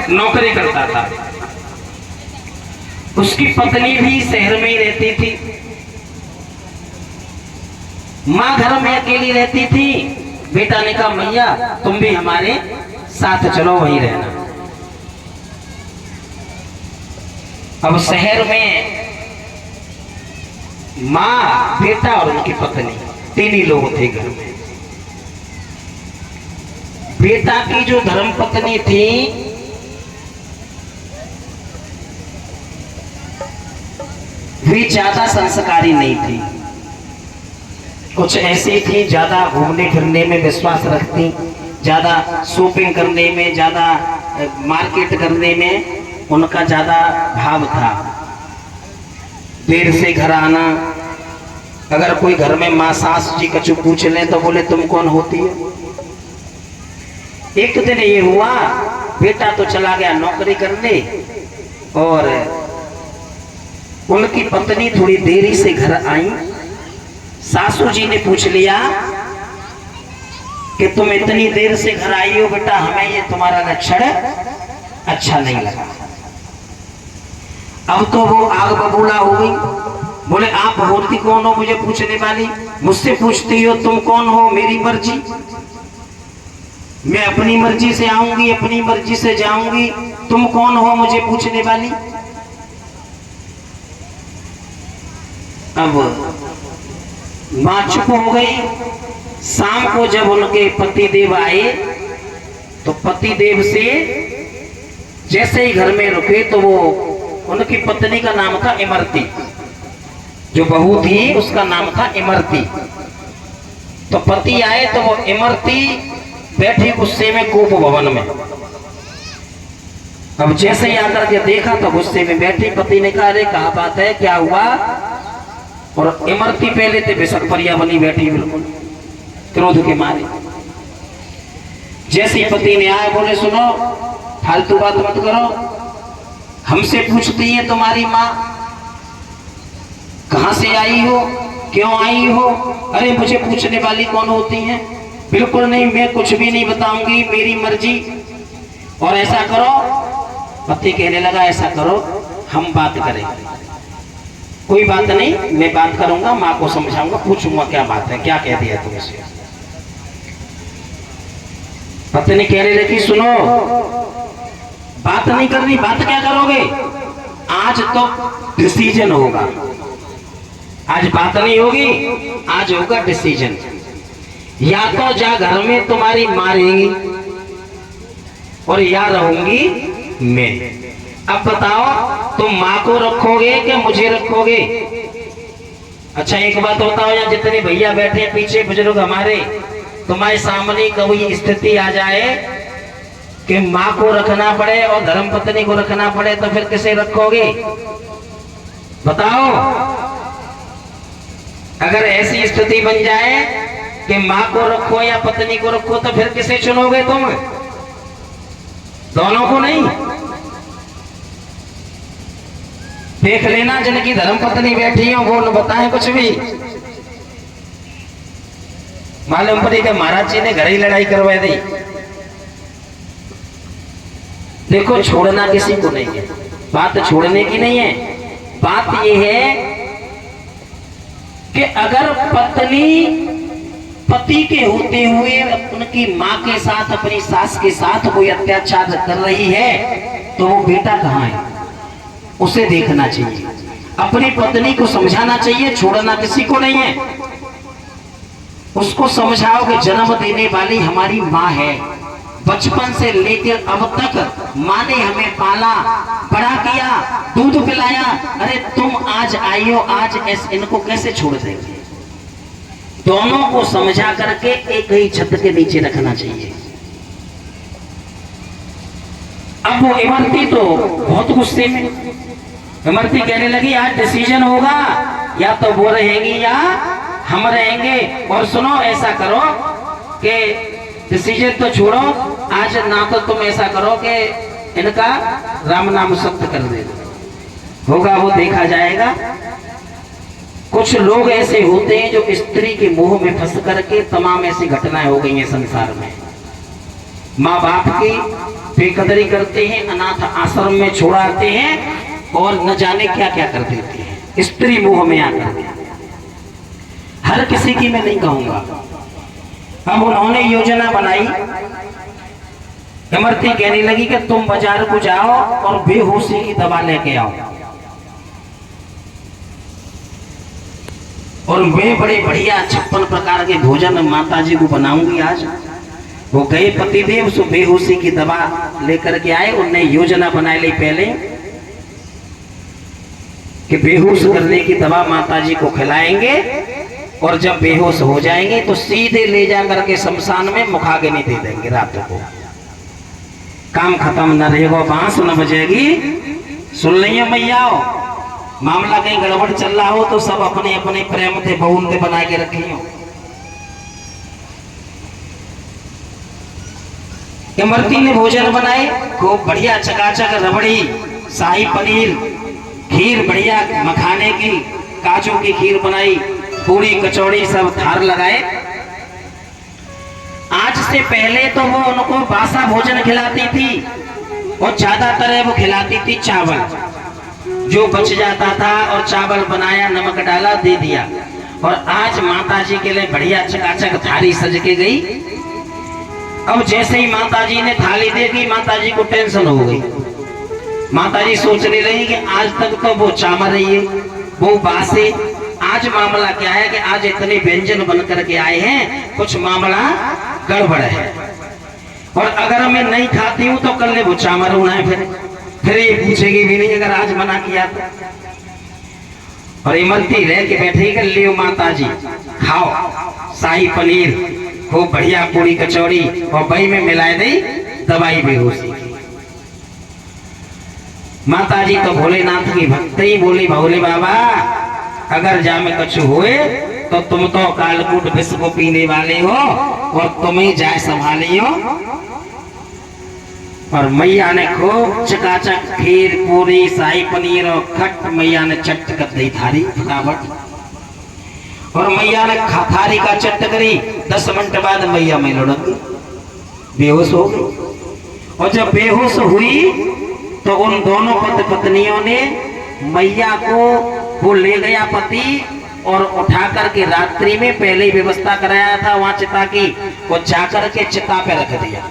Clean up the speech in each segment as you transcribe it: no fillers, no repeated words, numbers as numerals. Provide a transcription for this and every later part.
नौकरी करता था। उसकी पत्नी भी शहर में ही रहती थी। माँ घर में अकेली रहती थी। बेटा ने कहा मैया तुम भी हमारे साथ चलो, वहीं रहना। अब शहर में माँ, बेटा और उनकी पत्नी तीन ही लोग थे घर में। बेटा की जो धर्मपत्नी थी वे ज्यादा संस्कारी नहीं थी, कुछ ऐसी थी, ज्यादा घूमने फिरने में विश्वास रखती, ज्यादा शॉपिंग करने में, ज्यादा मार्केट करने में उनका ज्यादा भाव था। देर से घर आना, अगर कोई घर में माँ सास जी कछु पूछ ले तो बोले तुम कौन होती है। एक दिन ये हुआ, बेटा तो चला गया नौकरी करने और उनकी पत्नी थोड़ी देरी से घर आई। सासू जी ने पूछ लिया कि तुम इतनी देर से घर आई हो बेटा, हमें ये तुम्हारा लक्षण अच्छा नहीं लगा। अब तो वो आग बबूला हो गई। बोले आप होती कौन हो मुझे पूछने वाली, मुझसे पूछती हो तुम कौन हो, मेरी मर्जी, मैं अपनी मर्जी से आऊंगी, अपनी मर्जी से जाऊंगी, तुम कौन हो मुझे पूछने वाली। अब मां चुप हो गई। शाम को जब उनके पतिदेव आए तो पतिदेव से जैसे ही घर में रुके तो वो, उनकी पत्नी का नाम था इमरती, जो बहू थी उसका नाम था इमरती। तो पति आए तो वो इमरती बैठी गुस्से में कोप भवन में। अब जैसे ही आकर के देखा तो गुस्से में बैठी। पति ने कहा अरे क्या बात है, क्या हुआ। और इमरती पहले तो बेशक परिया बनी बैठी, बिल्कुल क्रोध के मारे। जैसे पति ने आए बोले सुनो फालतू बात मत करो, हमसे पूछती है तुम्हारी माँ कहां से आई हो, क्यों आई हो। अरे मुझे पूछने वाली कौन होती है, बिल्कुल नहीं, मैं कुछ भी नहीं बताऊंगी, मेरी मर्जी। और ऐसा करो, पति कहने लगा ऐसा करो हम बात करेंगे। कोई बात नहीं, मैं बात करूंगा, माँ को समझाऊंगा, पूछूंगा क्या बात है, क्या कह दिया तुमसे। पत्नी कहने लगी सुनो बात नहीं करनी, बात क्या करोगे, आज तो डिसीजन होगा, आज बात नहीं होगी, आज होगा डिसीजन। या तो जा घर में तुम्हारी माँ रहेगी और या रहूंगी मैं। अब बताओ तुम माँ को रखोगे कि मुझे रखोगे। अच्छा एक बात बताओ, या जितने भैया बैठे हैं पीछे बुजुर्ग हमारे, तुम्हारे सामने कोई स्थिति आ जाए कि माँ को रखना पड़े और धर्मपत्नी को रखना पड़े तो फिर किसे रखोगे बताओ। अगर ऐसी स्थिति बन जाए कि माँ को रखो या पत्नी को रखो तो फिर किसे चुनोगे तुम, दोनों को नहीं। देख लेना जिनकी धर्मपत्नी बैठी हो वो न बताएं कुछ भी। मालूम पड़ी कि महाराज जी ने घर ही लड़ाई करवा दी। देखो छोड़ना किसी को नहीं है, बात छोड़ने की नहीं है, बात यह है कि अगर पत्नी पति के होते हुए उनकी माँ के साथ, अपनी सास के साथ कोई अत्याचार कर रही है तो वो बेटा कहाँ है, उसे देखना चाहिए, अपनी पत्नी को समझाना चाहिए, छोड़ना किसी को नहीं है। उसको समझाओ कि जन्म देने वाली हमारी माँ है, बचपन से लेकर अब तक माँ ने हमें पाला बड़ा किया, दूध पिलाया, अरे तुम आज आई हो, आज इनको कैसे छोड़ देंगे। दोनों को समझा करके एक ही छत के नीचे रखना चाहिए। अब वो इमरती तो बहुत गुस्से में, इमरती कहने लगी आज डिसीजन होगा, या तो वो रहेंगी या हम रहेंगे। और सुनो ऐसा करो कि डिसीजन तो छोड़ो, आज ना तो तुम ऐसा करो कि इनका राम नाम सत्य कर दे, होगा वो देखा जाएगा। कुछ लोग ऐसे होते हैं जो स्त्री के मोह में फंस करके तमाम ऐसी घटनाएं हो गई हैं संसार में। माँ बाप की बेकदरी करते हैं, अनाथ आश्रम में छोड़ाते हैं और न जाने क्या क्या कर देते हैं स्त्री मोह में आकर। हर किसी की मैं नहीं कहूंगा। अब उन्होंने योजना बनाई, इमरती कहने लगी कि तुम बाजार को जाओ और बेहोशी की दवा लेके आओ, और मैं बड़े बढ़िया 56 प्रकार के भोजन माता जी को बनाऊंगी आज। वो गए पतिदेव सो बेहोशी की दवा लेकर के आए। उनने योजना बनाई ली पहले कि बेहोश करने की दवा माता जी को खिलाएंगे, और जब बेहोश हो जाएंगे तो सीधे ले जा करके शमशान में मुखाग्नि दे देंगे रात को। काम खत्म, न रहेगा बांस न बजेगी। सुन लिया मैया, मामला कहीं गड़बड़ चल रहा हो तो सब अपने अपने प्रेम थे बहुन थे बना के रखी हो। इमरती ने भोजन बनाए, खूब बढ़िया चकाचक रबड़ी, शाही पनीर, खीर बढ़िया मखाने की, काजू की खीर बनाई, पूरी कचौड़ी सब थार लगाए। आज से पहले तो वो उनको बासा भोजन खिलाती थी और ज्यादातर वो खिलाती थी चावल, जो बच जाता था और चावल बनाया, नमक डाला, दे दिया। और आज माता जी के लिए बढ़िया चकाचक थाली सज के गई। अब जैसे ही माता जी ने थाली देखी, माता जी को टेंशन हो गई। माता जी सोचने लगी कि आज तक तो वो चावल रही है, वो बासे, आज मामला क्या है कि आज इतने व्यंजन बन करके आए हैं, कुछ मामला गड़बड़ है। और अगर मैं नहीं खाती हूँ तो कल वो चावल होना है, फिर ये पूछेगी भी नहीं अगर आज मना किया तो। और इमरती रह के बैठी कर लियो माता जी खाओ, शाही पनीर, खूब बढ़िया पूरी कचौड़ी, और बही में मिलाए दी दवाई बेहोशी की। माता जी तो भोलेनाथ की भक्त ही बोली, भोले बाबा अगर जामे कछु हुए तो तुम तो कालकूट विष को पीने वाले हो और तुम ही जाए संभाली हो। और मैया ने खूब चकाचक खीर, पूरी, शाही पनीर और खट मैया ने चट कर दी थारी फटाफट। और मैया ने थारी का चट करी, 10 मिनट बाद मैया में लुढ़क गई, बेहोश हो गई। और जब बेहोश हुई तो उन दोनों पत्नियों ने मैया को वो ले गया पति, और उठा करके रात्रि में पहले ही व्यवस्था कराया था वहां चिता की, वो जाकर के चिता पे रख दिया।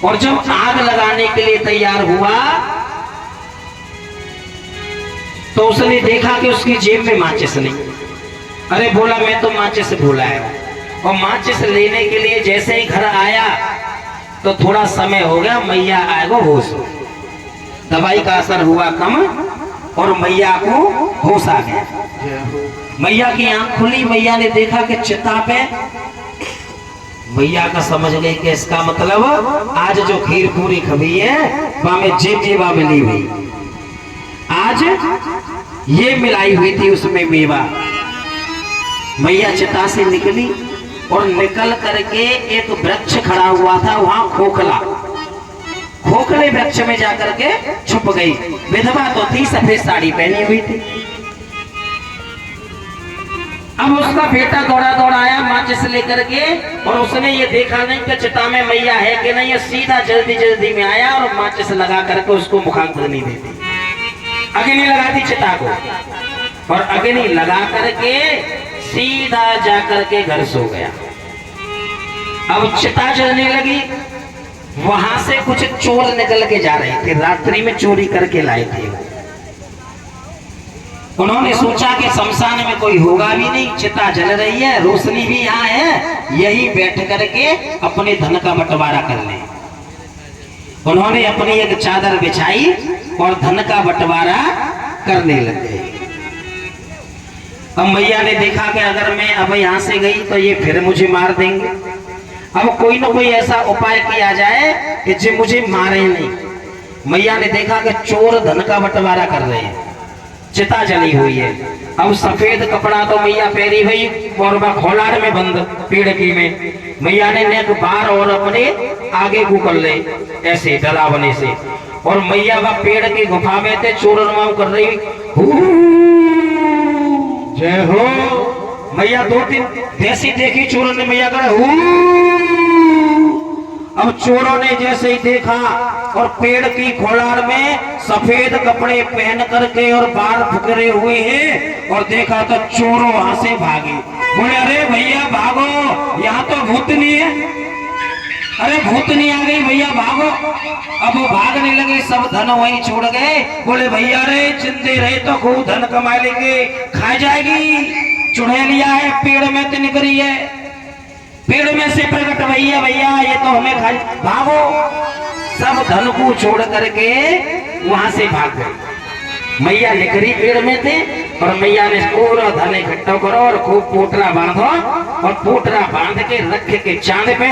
और जब आग लगाने के लिए तैयार हुआ तो उसने देखा कि उसकी जेब में माचिस नहीं। अरे बोला मैं तो माचिस भूला है। और माचिस लेने के लिए जैसे ही घर आया तो थोड़ा समय हो गया, मैया आएगा होश, दवाई का असर हुआ कम और मैया को होश आ गया। मैया की आंख खुली, मैया ने देखा कि चिता पे, मैया का समझ गई कि इसका मतलब आज जो खीर पूरी खबी है वहां में जेबा मिली हुई, आज ये मिलाई हुई थी उसमें मेवा। मैया चिता से निकली और निकल करके एक वृक्ष खड़ा हुआ था वहां खोखला, खोखले वृक्ष में जाकर के छुप गई। विधवा तो थी, सफेद साड़ी पहनी हुई थी। अब उसका बेटा दौड़ा दौड़ा आया माचिस लेकर के, और उसने ये देखा नहीं कि चिता में मैया है कि नहीं, सीधा जल्दी जल्दी में आया और माचिस लगा करके उसको मुखाग्नि दे दी, अग्नि लगा दी चिता को। और अग्नि लगा करके सीधा जाकर के घर सो गया। अब चिता जलने लगी, वहां से कुछ चोर निकल के जा रहे थे, रात्रि में चोरी करके लाए थे। उन्होंने सोचा कि शमशान में कोई होगा भी नहीं, चिता जल रही है, रोशनी भी यहाँ है, यही बैठ करके अपने धन का बंटवारा कर लें। उन्होंने अपनी एक चादर बिछाई और धन का बंटवारा करने लग गए। अब मैया ने देखा कि अगर मैं अब यहाँ से गई तो ये फिर मुझे मार देंगे, अब कोई ना कोई ऐसा उपाय किया जाए कि जो मुझे मारे नहीं। मैया ने देखा कि चोर धन का बंटवारा कर रहे हैं, चिता जली हुई है। अब सफेद कपड़ा तो मैया पहनी हुई और वह खोलाड़ में बंद पेड़ की में, मैया ने नेक बार और अपने आगे को कर ले ऐसे डरावने से। और मैया वह पेड़ की गुफा में थे, चोर नुमाऊ कर रही, जय हो। मैया 2-3 जैसी देखी चोर ने मैया कर, अब चोरों ने जैसे ही देखा और पेड़ की खोलार में सफेद कपड़े पहन करके और बाल फुकरे हुए हैं और देखा तो चोरों वहां से भागे। बोले अरे भैया भागो, यहाँ तो भूतनी है, अरे भूतनी आ गई भैया भागो। अब वो भागने लगे, सब धन वहीं छोड़ गए। बोले भैया रे जिंदे रहे तो खूब धन कमा लेंगे, खा जाएगी, चुड़ैलिया है पेड़ में तिनक रही है, पेड़ में से प्रकट भैया भैया ये तो हमें खा, भागो। सब धन को छोड़ करके वहां से भाग गए। मैया निकरी पेड़ में थे और मैया ने पूरा धन इकट्ठा करो और खूब पोटरा बांधो और पोटरा बांध के रख के चांद पे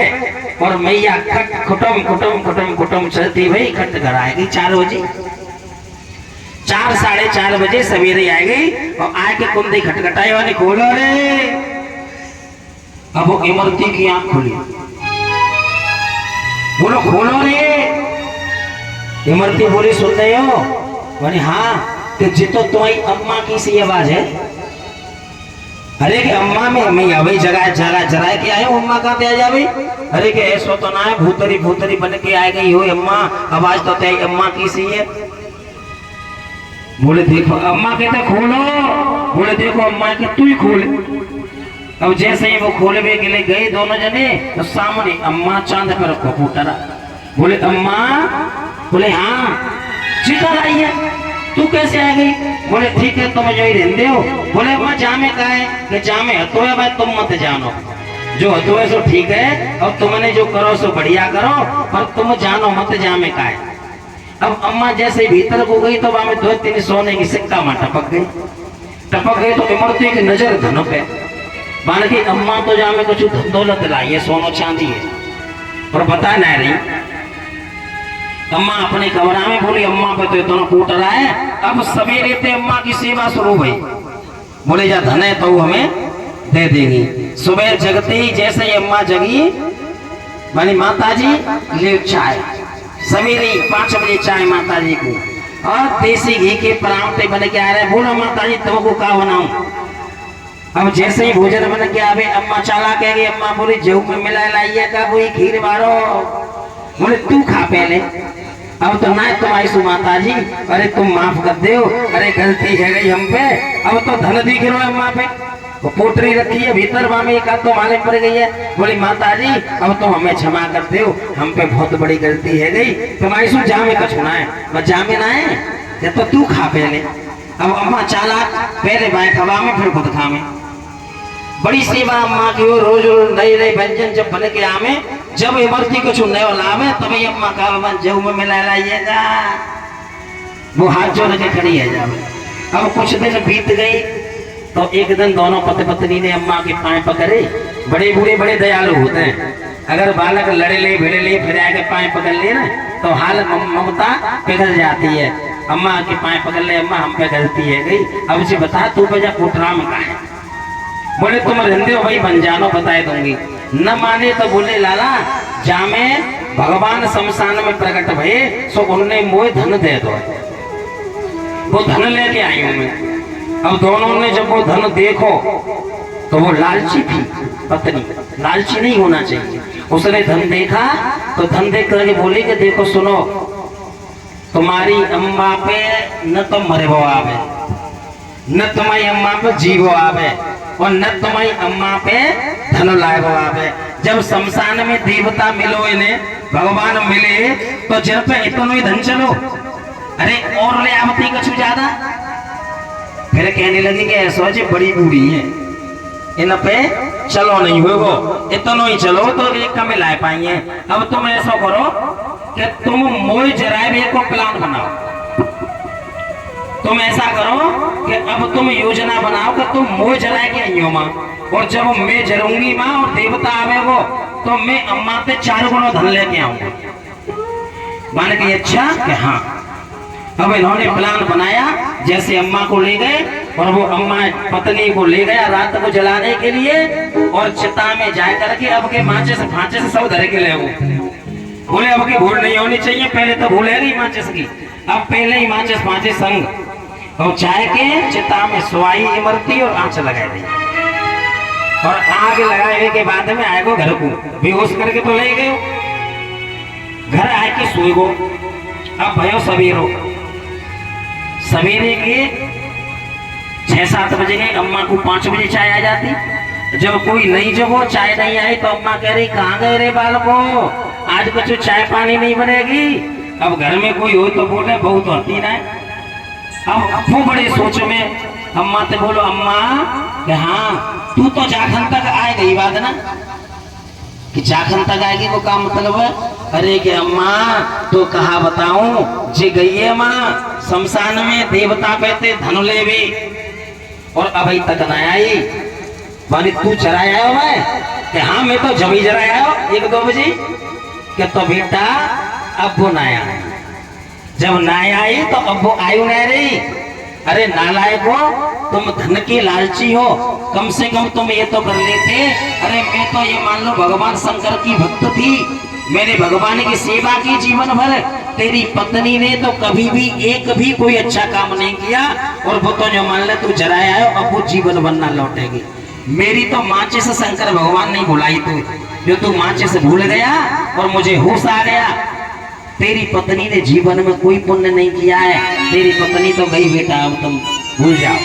और मैया खट खुटम खुटम खुटम खुटम चलती भाई खट घर आएगी 4 बजे, 4 साढ़े 4 बजे सवेरे आएगी और आके कुंदी खटखटाई वाली खोलो रे। अब वो इमरती की आंख खुली, बोलो खोलो रे। इमरती बोली सुन रहे हो? बोले हाँ। कि जितो तुम्हारी अम्मा की सी आवाज है? अरे कि अम्मा में मैं भाई जगह जगह जरा के आए अम्मा कहाँ आ जावे? अरे कि ऐसा तो ना है, भूतरी भूतरी बन के आ गई हो अम्मा, आवाज तो तेरी अम्मा की सी है। बोले देखो अम्मा कहते खोलो, बोले देखो अम्मा के तू ही खोल। अब जैसे ही वो खोलने के लिए गए दोनों जने तो सामने अम्मा चांद पर कबूतरा। बोले अम्मा, बोले हाँ चिकन आई है, तू कैसे आ गई? बोले ठीक है तुम जो ही रहते हो। बोले अम्मा जामे का है कि जामे हतो है भाई, तुम मत जानो, जो हतो है सो ठीक है और तुमने जो करो सो बढ़िया करो, पर तुम जानो मत जामे का है। अब अम्मा जैसे भीतर को गई तो वहां 2-3 सोने की सिक्का में टपक गई तो इमरती की नजर धनों पे मान की अम्मा तो जामे कुछ दौलत लाई है, सोनो चांदी है और बता ना रही। अम्मा अपने कमरा में बोली अम्मा पे तो दोनों कूट रहा है। अब सवेरे ते अम्मा की सेवा शुरू हुई। बोले जा धन है तो हमें दे देगी। सुबह जगते ही जैसे ही अम्मा जगी, बोली माता जी ले चाय, सवेरे 5 बजे चाय माता जी को और देसी घी के परांठे बन के आ रहे। बोलो माता जी तुमको क्या बनाऊं? अब जैसे ही भोजन बन के आवे अम्मा चाला कह गई। अम्मा बोली जेऊ में मिला लाइए का कोई खीर मारो। बोले तू खा पहले। अब तो ना तुम आई सु माता जी, अरे तुम माफ कर दो, अरे गलती है गई हम पे। अब तो धन दिख रहा है अम्मा पे, वो पोटरी रखी है भीतर मामे एक तो माले पड़ गई है। बोली माता जी अब तो हमें क्षमा कर दो, हम पे बहुत बड़ी गलती है गई। तुम आई सु जामे का छुना है, बस जामे ना है या तो तू खा पहले। अब अम्मा चाला पहले बाएं खवा में फिर खुद खा में। बड़ी सेवा अम्मा की हो, रोज रोज नए नए व्यंजन जब बन के आवे, जब इमरती कुछ नया लावे तभी अम्मा का जेऊ में मिला लाइएगा। वो हाथ जोड़ के खड़ी है जावे। अब कुछ दिन बीत गई तो एक दिन दोनों पति पत्नी ने अम्मा के पांव पकड़े। बड़े बूढ़े बड़े दयालु होते हैं, अगर बालक लड़े ले भिड़े ले फिर आके पांव पकड़ ले ना तो हाल ममता पिघल जाती है। अम्मा के पांव पकड़ ले, अम्मा हम पे गलती है गई, अब से बता तू बजा कोटरा में कहा है। बोले तुम रहते हो भाई बन जानो, बताए दूंगी। न माने तो बोले लाला जामे भगवान शमशान में प्रकट भये सो उन्होंने मोह धन दे दो, वो धन लेके आई हूं मैं। अब दोनों ने जब वो धन देखो तो वो लालची थी पत्नी, लालची नहीं होना चाहिए। उसने धन देखा तो धन देख करके बोली कि देखो सुनो, तुम्हारी अम्मा पे न तो मरे वो आवे, न तुम्हारी अम्मा पे जीवो आवे और न तुम्हारी अम्मा पे धन लाए वो आवे। जब शमशान में देवता मिलो इन्हें भगवान मिले तो जब पे इतना ही धन चलो, अरे और ले आवती कुछ ज्यादा। फिर कहने लगी कि ऐसा जी बड़ी बूढ़ी है, इन पे चलो नहीं हुए वो, इतना ही चलो तो एक कम ला पाएंगे। अब तुम ऐसा करो कि तुम मोह जराए को प्लान बनाओ। तुम ऐसा करो कि अब तुम योजना बनाओ कि तुम मोह जराए के आइयो माँ, और जब मैं जरूंगी माँ और देवता आवे वो तो मैं अम्मा पे 4 गुना धन लेके आऊंगा। मान के अच्छा कि हाँ। अब इन्होंने प्लान बनाया, जैसे अम्मा को ले गए और वो अम्मा पत्नी को ले गया रात को जलाने के लिए और चिता में जा करके अब के माचिस फांचे से सब धरे के ले वो बोले अब की भूल नहीं होनी चाहिए, पहले तो भूलेगी माचिस की। अब पहले ही माचिस फांचे संग और चाय के चिता में सुवाई इमरती और आंच लगा दी और आग लगाए के बाद में आएगो घर को बेहोश करके तो ले गए। घर आए के सोए गो। अब भयो सवेरो, सवेरे के 6-7 बजे गए, अम्मा को 5 बजे चाय आ जाती। जब कोई नहीं जगो, चाय नहीं आई तो अम्मा कह रही कहाँ गए रे बालको, आज कुछ चाय पानी नहीं बनेगी। अब घर में कोई हो तो बोले बहू तो हती ना। अब वो बड़े सोच में अम्मा से बोलो, अम्मा कि हाँ तू तो जाखन तक आए गई बात ना, कि जाखन तक आएगी वो काम मतलब है। अरे कि अम्मा तो कहा बताऊं, जे गई है माँ शमशान में देवता कहते धनु लेवे, और अभी तक न आई। मानी तू जराया हो? मैं कि हाँ मैं तो जमी जराया हो 1-2 बजे। कि तो बेटा अब वो ना आया, जब ना आई तो अब वो आयु नहीं रही। अरे नालायक हो, तुम धन के लालची हो, कम से कम तुम ये तो कर लेते। अरे मैं तो ये मान लो भगवान शंकर की भक्त थी, मैंने भगवान की सेवा की जीवन भर। तेरी पत्नी ने तो कभी भी एक भी कोई अच्छा काम नहीं किया, और वो तो जो मान ले तू जराया है, अब वो जीवन बनना लौटेगी। मेरी तो माचे से शंकर भगवान नहीं भुलाई तू, जो तू माचे से भूल गया और मुझे होश आ गया। तेरी पत्नी ने जीवन में कोई पुण्य नहीं किया है, तेरी पत्नी तो गई बेटा, अब तुम भूल जाओ।